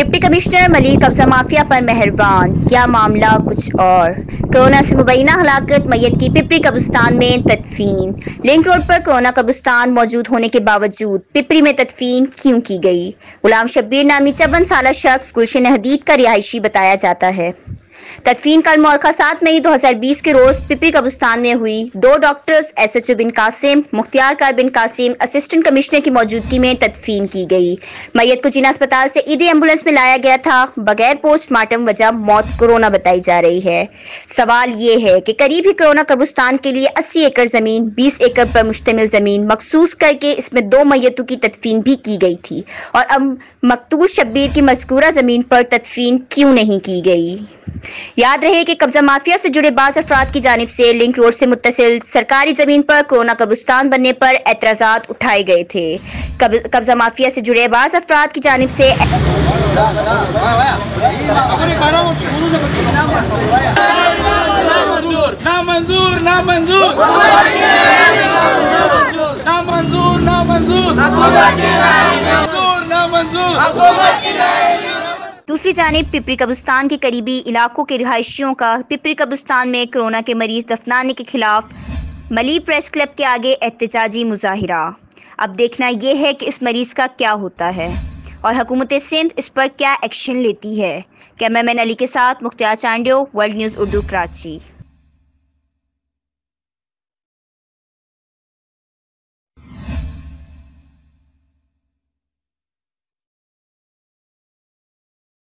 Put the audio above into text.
Deputy commissioner Malir कब्जा mafia पर मेहरबान, क्या मामला कुछ और। कोरोना से मुबैना हलाकत, मैयत की पपरी कब्रस्तान में तदफीन। लिंक रोड पर कोरोना कब्रस्तान मौजूद होने के बावजूद पपरी में तदफीन क्यों की गई। गुलाम शब्बीर नामी 54 साला शख्स गुलशन हदीद का रिहायशी बताया जाता है। तदफीन कल मौरखा 7 मई 2020 के रोज पपरी कब्रस्तान में हुई। 2 डॉक्टर्स SHO बिन कासिम, मुख्तियार बिन कासिम, असिस्टेंट कमिश्नर की मौजूदगी में तदफीन की गई। मैयत को जिना अस्पताल से ईदी एम्बुलेंस में लाया गया था। बगैर पोस्टमार्टम वजह मौत कोरोना बताई जा रही है। सवाल ये है कि करीब ही कोरोना कब्रस्तान के लिए 80 एकड़ जमीन, 20 एकड़ पर मुश्तमिल जमीन मखसूस करके इसमें 2 मैयतों की तदफीन भी की गई थी, और अब मकतूल शब्बीर की मज़कूरा जमीन पर तदफीन क्यों नहीं की गई। याद रहे कि कब्जा माफिया से जुड़े बाज़ अफराद की जानिब से लिंक रोड से मुत्तसिल सरकारी जमीन पर कोरोना कब्रस्तान बनने पर एतराज़ात उठाए गए थे। कब्जा माफिया से जुड़े बाज़ अफराद की जानिब से दूसरी जानिब पपरी कब्रस्तान के करीबी इलाकों के रिहायशियों का पपरी कब्रस्तान में कोरोना के मरीज दफनाने के खिलाफ मलिर प्रेस क्लब के आगे एहतजाजी मुजाहिरा। अब देखना यह है कि इस मरीज का क्या होता है और हुकूमत सिंध इस पर क्या एक्शन लेती है। कैमरामैन अली के साथ मुख्तियार चांडियो, वर्ल्ड न्यूज़ उर्दू, कराची।